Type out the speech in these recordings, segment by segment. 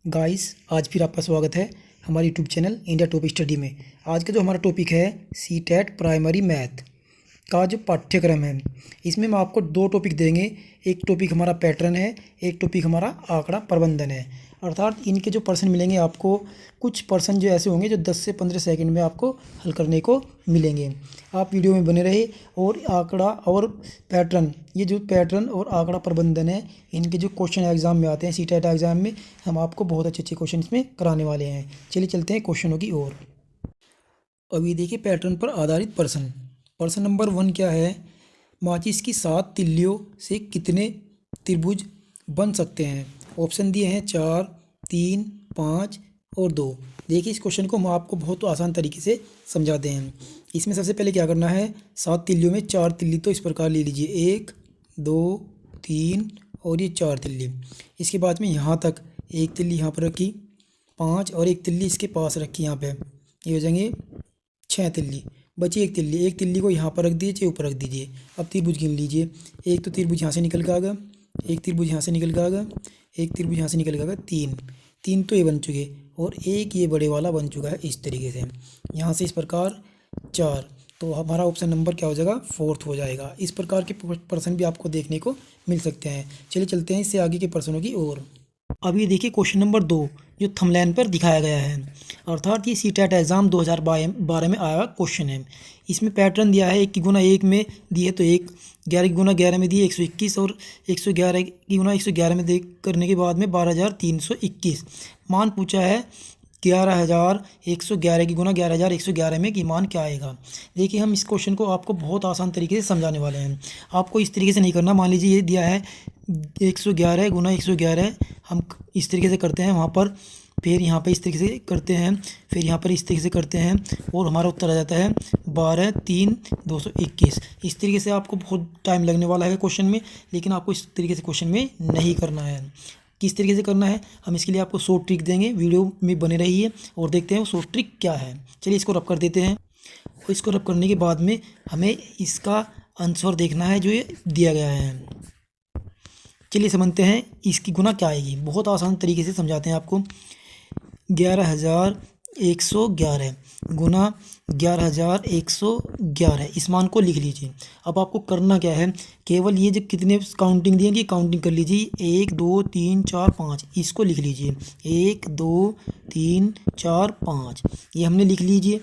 Guys, आज फिर आपका स्वागत है हमारे YouTube channel India top study में। आज का जो हमारा टॉपिक है सीटेट प्राइमरी मैथ का जो पाठ्यक्रम है, इसमें हम आपको दो टॉपिक देंगे। एक टॉपिक हमारा पैटर्न है, एक टॉपिक हमारा आंकड़ा प्रबंधन है। अर्थात इनके जो पर्सन मिलेंगे आपको, कुछ पर्सन जो ऐसे होंगे जो 10 से 15 सेकंड में आपको हल करने को मिलेंगे। आप वीडियो में बने रहे। और आंकड़ा और पैटर्न, ये जो पैटर्न और आंकड़ा प्रबंधन है, इनके जो क्वेश्चन एग्जाम में आते हैं, सीटेट एग्जाम में, हम आपको बहुत अच्छे अच्छे क्वेश्चन इसमें कराने वाले हैं। चलिए चलते हैं क्वेश्चनों की ओर। अभी देखिए, पैटर्न पर आधारित प्रश्न। प्रश्न नंबर 1 क्या है? माचिस की 7 तिल्लियों से कितने त्रिभुज बन सकते हैं? ऑप्शन दिए हैं 4, 3, 5 और 2। देखिए, इस क्वेश्चन को हम आपको बहुत आसान तरीके से समझाते हैं। इसमें सबसे पहले क्या करना है, 7 तिल्लियों में 4 तिल्ली तो इस प्रकार ले लीजिए, 1, 2, 3 और ये 4 तिल्ली। इसके बाद में यहाँ तक एक तिल्ली यहाँ पर रखी, 5 और एक तिल्ली इसके पास रखी यहाँ पे, ये हो जाएंगे 6 तिल्ली। बची एक तिल्ली, एक तिल्ली को यहाँ पर रख दीजिए, ऊपर रख दीजिए। अब त्रिभुज गिन लीजिए। एक तो त्रिभुज यहाँ से निकल के आ गया, एक त्रिभुज यहाँ से निकल के आ गया, एक त्रिभुज यहाँ से निकल के आ गया, 3 3 तो ये बन चुके, और एक ये बड़े वाला बन चुका है इस तरीके से। यहाँ से इस प्रकार 4, तो हमारा ऑप्शन नंबर क्या हो जाएगा? 4th हो जाएगा। इस प्रकार के प्रश्न भी आपको देखने को मिल सकते हैं। चलिए चलते हैं इससे आगे के प्रश्नों की ओर। अब ये देखिए क्वेश्चन नंबर 2, जो थंबनेल पर दिखाया गया है, अर्थात ये सीटेट एग्ज़ाम 2012 में आया हुआ क्वेश्चन है। इसमें पैटर्न दिया है 1 की गुना 1 में दिए तो 1, 11 की गुना 11 में दिए 121, और 111 की गुना 111 में दे करने के बाद में 12,321। मान पूछा है 11,111 की गुना 11,111 में कि मान क्या आएगा। देखिए, हम इस क्वेश्चन को आपको बहुत आसान तरीके से समझाने वाले हैं। आपको इस तरीके से नहीं करना। मान लीजिए ये दिया है 111 गुना 111, हम इस तरीके से करते हैं वहाँ पर, फिर यहाँ पे इस तरीके से करते हैं, फिर यहाँ पर इस तरीके से करते हैं, और हमारा उत्तर आ जाता है 12,3,221। इस तरीके से आपको बहुत टाइम लगने वाला है क्वेश्चन में, लेकिन आपको इस तरीके से क्वेश्चन में नहीं करना है। किस तरीके से करना है, हम इसके लिए आपको शॉर्ट ट्रिक देंगे। वीडियो में बने रहिए और देखते हैं वो शॉर्ट ट्रिक क्या है। चलिए इसको रब कर देते हैं, और इसको रब करने के बाद में हमें इसका आंसर देखना है जो ये दिया गया है। चलिए समझते हैं इसकी गुना क्या आएगी। बहुत आसान तरीके से समझाते हैं आपको। 11,111 गुना 11,111, इस मान को लिख लीजिए। अब आपको करना क्या है, केवल ये जो कितने काउंटिंग दी है काउंटिंग कर लीजिए। 1, 2, 3, 4, 5, इसको लिख लीजिए। 1, 2, 3, 4, 5, ये हमने लिख लीजिए।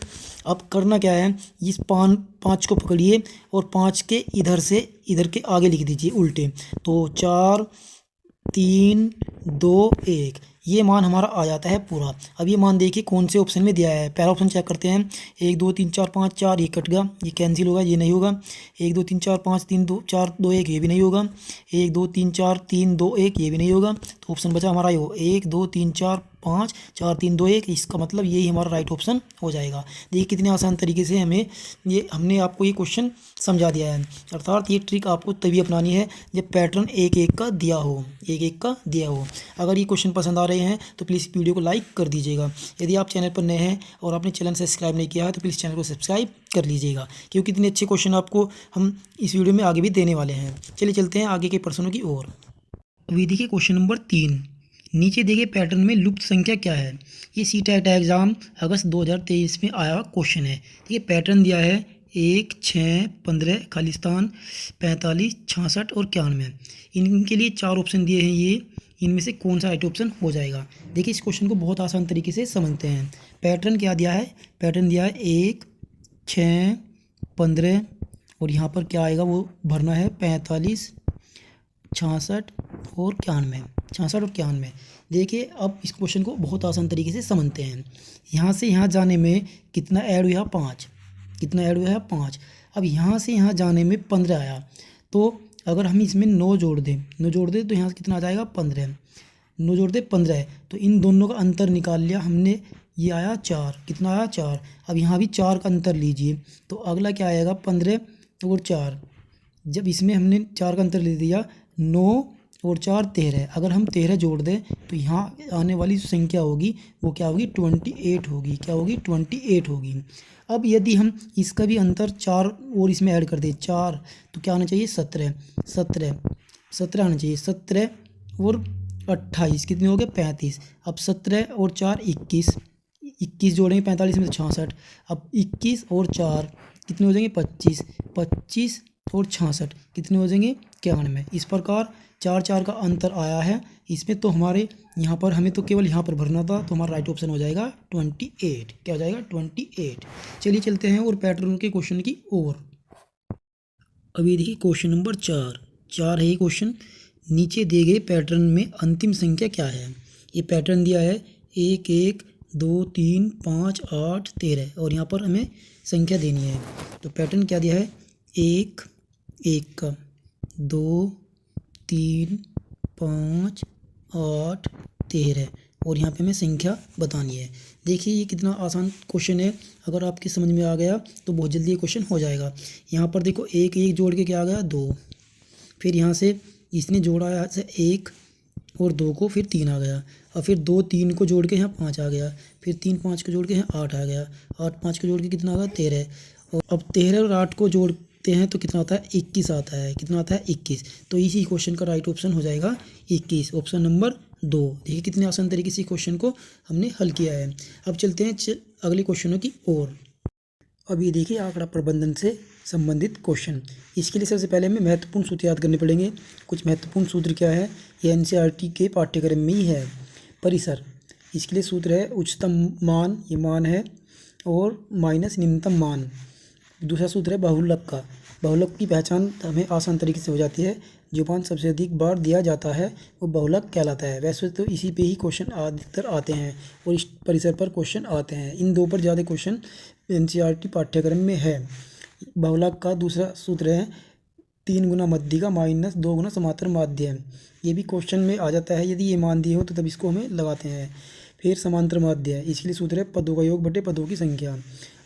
अब करना क्या है, इस 5 को पकड़िए और 5 के इधर से इधर के आगे लिख दीजिए उल्टे। तो 4, 3, 2, 1, ये मान हमारा आ जाता है पूरा। अब ये मान देखिए कौन से ऑप्शन में दिया है। पहला ऑप्शन चेक करते हैं। 1, 2, 3, 4, 5, 4, ये कट गया, ये कैंसिल होगा, ये नहीं होगा। 1, 2, 3, 4, 5, 3, 2, 4, 2, 1, ये भी नहीं होगा। 1, 2, 3, 4, 3, 2, 1, ये भी नहीं होगा। तो ऑप्शन बचा हमारा ये 1, 2, 3, 4, 5, 4, 3, 2, 1। इसका मतलब यही हमारा राइट ऑप्शन हो जाएगा। देखिए कितने आसान तरीके से हमने आपको ये क्वेश्चन समझा दिया है। अर्थात ये ट्रिक आपको तभी अपनानी है जब पैटर्न एक एक का दिया हो, एक एक का दिया हो। अगर ये क्वेश्चन पसंद आ रहे हैं तो प्लीज़ वीडियो को लाइक कर दीजिएगा। यदि आप चैनल पर नए हैं और आपने चैनल सब्सक्राइब नहीं किया है तो प्लीज़ चैनल को सब्सक्राइब कर लीजिएगा, क्योंकि इतने अच्छे क्वेश्चन आपको हम इस वीडियो में आगे भी देने वाले हैं। चलिए चलते हैं आगे के प्रश्नों की ओर। अभी देखिए क्वेश्चन नंबर 3, नीचे देखिए पैटर्न में लुप्त संख्या क्या है। ये सीटेट एग्ज़ाम अगस्त 2023 में आया क्वेश्चन है। देखिए पैटर्न दिया है 1, 6, 15, खालिस्तान, 45, 66 और 91। इनके लिए 4 ऑप्शन दिए हैं। ये इनमें से कौन सा राइट ऑप्शन हो जाएगा? देखिए इस क्वेश्चन को बहुत आसान तरीके से समझते हैं। पैटर्न क्या दिया है? पैटर्न दिया है 1, 6, 15, और यहाँ पर क्या आएगा वो भरना है 45, 66 और 91, 66 और 91। देखिए अब इस क्वेश्चन को बहुत आसान तरीके से समझते हैं। यहाँ से यहाँ जाने में कितना ऐड हुआ? 5। कितना ऐड हुआ है? 5। अब यहाँ से यहाँ जाने में 15 आया, तो अगर हम इसमें 9 जोड़ दें, 9 जोड़ दें तो यहाँ से कितना आ जाएगा? 15। 9 जोड़ दें 15, तो इन दोनों का अंतर निकाल लिया हमने, ये आया 4। कितना आया? 4। अब यहाँ भी 4 का अंतर लीजिए, तो अगला क्या आएगा? 15 और 4। जब इसमें हमने 4 का अंतर ले दिया, 9 और 4 13। अगर हम 13 जोड़ दें तो यहाँ आने वाली जो संख्या होगी वो क्या होगी? 28 होगी। क्या होगी? 28 होगी। अब यदि हम इसका भी अंतर 4 और इसमें ऐड कर दें 4, तो क्या आना चाहिए? 17 आना चाहिए। 17 और 28 कितने हो गए 35। अब 17 और 4 21, 21 जोड़ेंगे 45 में तो 66। अब 21 और 4 कितने हो जाएंगे 25, 25 और 66 कितने हो जाएंगे 91। इस प्रकार 4 4 का अंतर आया है इसमें। तो हमारे यहाँ पर हमें तो केवल यहाँ पर भरना था, तो हमारा राइट ऑप्शन हो जाएगा 28। क्या हो जाएगा 28। चलिए चलते हैं और पैटर्न के क्वेश्चन की ओर। अभी देखिए क्वेश्चन नंबर 4 है ये क्वेश्चन। नीचे दिए गए पैटर्न में अंतिम संख्या क्या है। ये पैटर्न दिया है 1 1 2 3 5 8 13 और यहाँ पर हमें संख्या देनी है। तो पैटर्न क्या दिया है 1 1 का, 2 3 5 8 13 और यहाँ पे हमें संख्या बतानी है। देखिए ये कितना आसान क्वेश्चन है, अगर आपके समझ में आ गया तो बहुत जल्दी ये क्वेश्चन हो जाएगा। यहाँ पर देखो 1 1 जोड़ के क्या आ गया 2, फिर यहाँ से इसने जोड़ा यहाँ से 1 और 2 को, फिर 3 आ गया, और फिर 2 3 को जोड़ के यहाँ 5 आ गया, फिर 3 5 को जोड़ के यहाँ 8 आ गया, 8 5 को जोड़ के कितना आ गया 13। और अब 13 और 8 को जोड़ते हैं तो कितना आता है 21 आता है। कितना आता है 21। तो इसी क्वेश्चन का राइट ऑप्शन हो जाएगा 21, ऑप्शन नंबर 2। देखिए कितने आसान तरीके से क्वेश्चन को हमने हल किया है। अब चलते हैं अगले क्वेश्चनों की ओर। अब ये देखिए आंकड़ा प्रबंधन से संबंधित क्वेश्चन। इसके लिए सबसे पहले हमें महत्वपूर्ण सूत्र याद करने पड़ेंगे। कुछ महत्वपूर्ण सूत्र क्या है, ये एनसीईआरटी के पाठ्यक्रम में ही है। परिसर, इसके लिए सूत्र है उच्चतम मान, ये मान है, और माइनस निम्नतम मान। दूसरा सूत्र है बहुलक का। बहुलक की पहचान हमें आसान तरीके से हो जाती है। जो मान सबसे अधिक बार दिया जाता है वो बहुलक कहलाता है। वैसे तो इसी पे ही क्वेश्चन अधिकतर आते हैं और इस परिसर पर क्वेश्चन आते हैं। इन दो पर ज़्यादा क्वेश्चन एनसीईआरटी पाठ्यक्रम में है। बहुलक का दूसरा सूत्र है 3 गुना मध्य माइनस 2 गुना समांतर माध्य। ये भी क्वेश्चन में आ जाता है, यदि ये मान दिए हो तो तब इसको हमें लगाते हैं। फिर समांतर माध्य, इसके लिए सूत्र है पदों का योग बटे पदों की संख्या।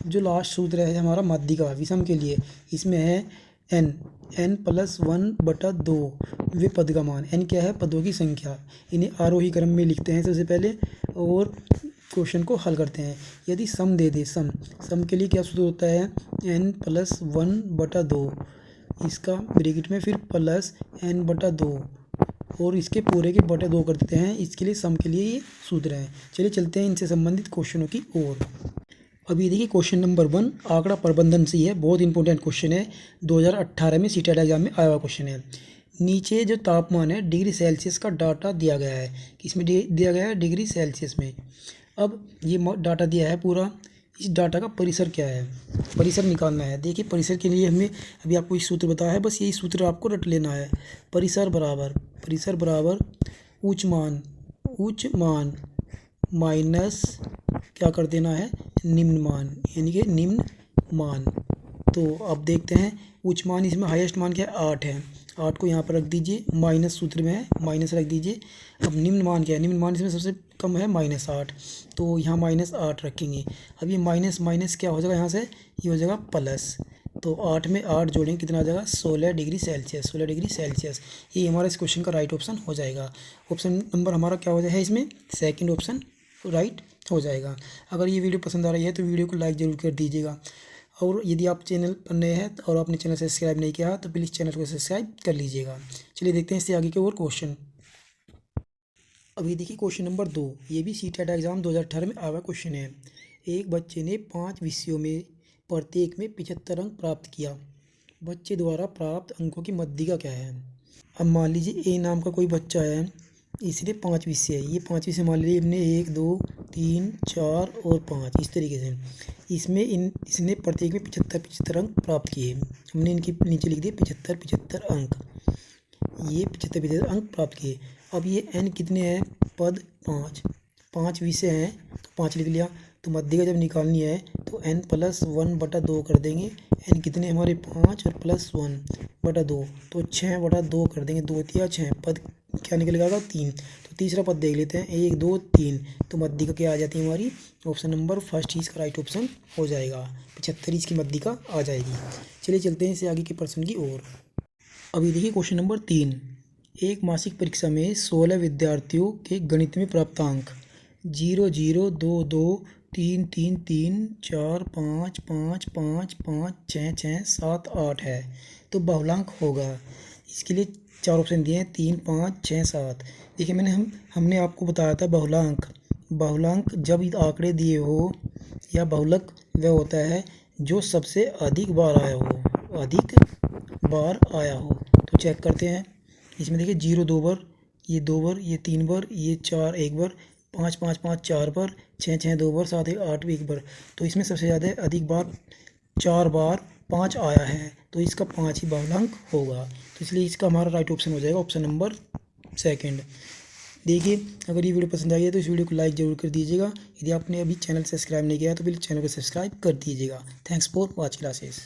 जो लास्ट सूत्र है हमारा माध्य का विषम के लिए, इसमें है n प्लस 1/2 वे पद का मान। n क्या है पदों की संख्या। इन्हें आरोही क्रम में लिखते हैं सबसे पहले और क्वेश्चन को हल करते हैं। यदि सम दे दे, सम के लिए क्या सूत्र होता है n प्लस 1/2, इसका ब्रैकेट में फिर प्लस n/2 और इसके पूरे के बटे 2 कर देते हैं। इसके लिए सम के लिए ये सूत्र है। चलिए चलते हैं इनसे संबंधित क्वेश्चनों की ओर। अभी देखिए क्वेश्चन नंबर 1 आंकड़ा प्रबंधन से ही है, बहुत इंपॉर्टेंट क्वेश्चन है। 2018 में सीटेट एग्जाम में आया हुआ क्वेश्चन है। नीचे जो तापमान है डिग्री सेल्सियस का डाटा दिया गया है, किसमें दिया गया है डिग्री सेल्सियस में। अब ये डाटा दिया है पूरा, इस डाटा का परिसर क्या है, परिसर निकालना है। देखिए परिसर के लिए हमें अभी आपको इस सूत्र बताया है, बस यही सूत्र आपको रट लेना है। परिसर बराबर उच्च मान माइनस क्या कर देना है निम्न मान, यानी कि निम्न मान। तो अब देखते हैं उच्च मान, इसमें हाईएस्ट मान क्या है 8 है, 8 को यहाँ पर रख दीजिए, माइनस सूत्र में है माइनस रख दीजिए। अब निम्न मान क्या है, निम्न मान इसमें सबसे कम है -8, तो यहाँ -8 रखेंगे। अब ये माइनस क्या हो जाएगा यहाँ से, ये हो जाएगा प्लस। तो 8 में 8 जोड़ेंगे कितना आ जाएगा 16 डिग्री सेल्सियस। ये हमारा इस क्वेश्चन का राइट ऑप्शन हो जाएगा। ऑप्शन नंबर हमारा क्या हो जाएगा इसमें, सेकंड ऑप्शन राइट हो जाएगा। अगर ये वीडियो पसंद आ रही है तो वीडियो को लाइक ज़रूर कर दीजिएगा, और यदि आप चैनल पर नए हैं और आपने चैनल सब्सक्राइब नहीं किया तो प्लीज़ चैनल को सब्सक्राइब कर लीजिएगा। चलिए देखते हैं इससे आगे के और क्वेश्चन। अभी देखिए क्वेश्चन नंबर 2, ये भी सीटेट एग्जाम 2018 में आया क्वेश्चन है। एक बच्चे ने 5 विषयों में प्रत्येक में 75 अंक प्राप्त किया। बच्चे द्वारा प्राप्त अंकों की मध्यिका क्या है। अब मान लीजिए ए नाम का कोई बच्चा है, इसलिए 5 विषय है। ये 5 विषय मान लीजिए हमने 1 2 3 4 और 5 इस तरीके से, इसमें इसने प्रत्येक में 75 अंक प्राप्त किए। हमने इनके नीचे लिख दिए 75 अंक, ये 75 अंक प्राप्त किए। अब ये n कितने हैं, पद 5 विषय हैं तो 5 लिख लिया। तो मध्यिका जब निकालनी है तो n प्लस 1/2 कर देंगे। n कितने हमारे 5 और प्लस 1/2 तो 6/2 कर देंगे, 2 तिया 6, पद क्या निकलेगा 3। तो तीसरा पद देख लेते हैं 1 2 3, तो मध्यिका क्या आ जाती है हमारी, ऑप्शन नंबर फर्स्ट ही इसका राइट ऑप्शन हो जाएगा। 75 इसकी मध्यिका आ जाएगी। चलिए चलते हैं इससे आगे के प्रश्न की ओर। अभी देखिए क्वेश्चन नंबर 3, एक मासिक परीक्षा में 16 विद्यार्थियों के गणित में प्राप्तांक 0 0 2 2 3 3 3 4 5 5 5 5 6 6 7 8 है, तो बहुलांक होगा। इसके लिए 4 ऑप्शन दिए हैं, 3, 5, 6, 7। देखिए हमने आपको बताया था बहुलांक जब आंकड़े दिए हो या बहुलक वह होता है जो सबसे अधिक बार आया हो। तो चेक करते हैं। इसमें देखिए 0 2 बार, ये 2 बार, ये 3 बार, ये 4 1 बार, 5 5 5 4 बार, 6 6 2 बार, 7 8 1 बार। तो इसमें सबसे ज़्यादा अधिक बार 4 बार 5 आया है, तो इसका 5 ही बहुलांक होगा। तो इसलिए इसका हमारा राइट ऑप्शन हो जाएगा ऑप्शन नंबर सेकंड। देखिए अगर ये वीडियो पसंद आई है तो इस वीडियो को लाइक ज़रूर कर दीजिएगा। यदि आपने अभी चैनल सब्सक्राइब नहीं किया तो प्लीज़ चैनल को सब्सक्राइब कर दीजिएगा। Thanks for watching classes.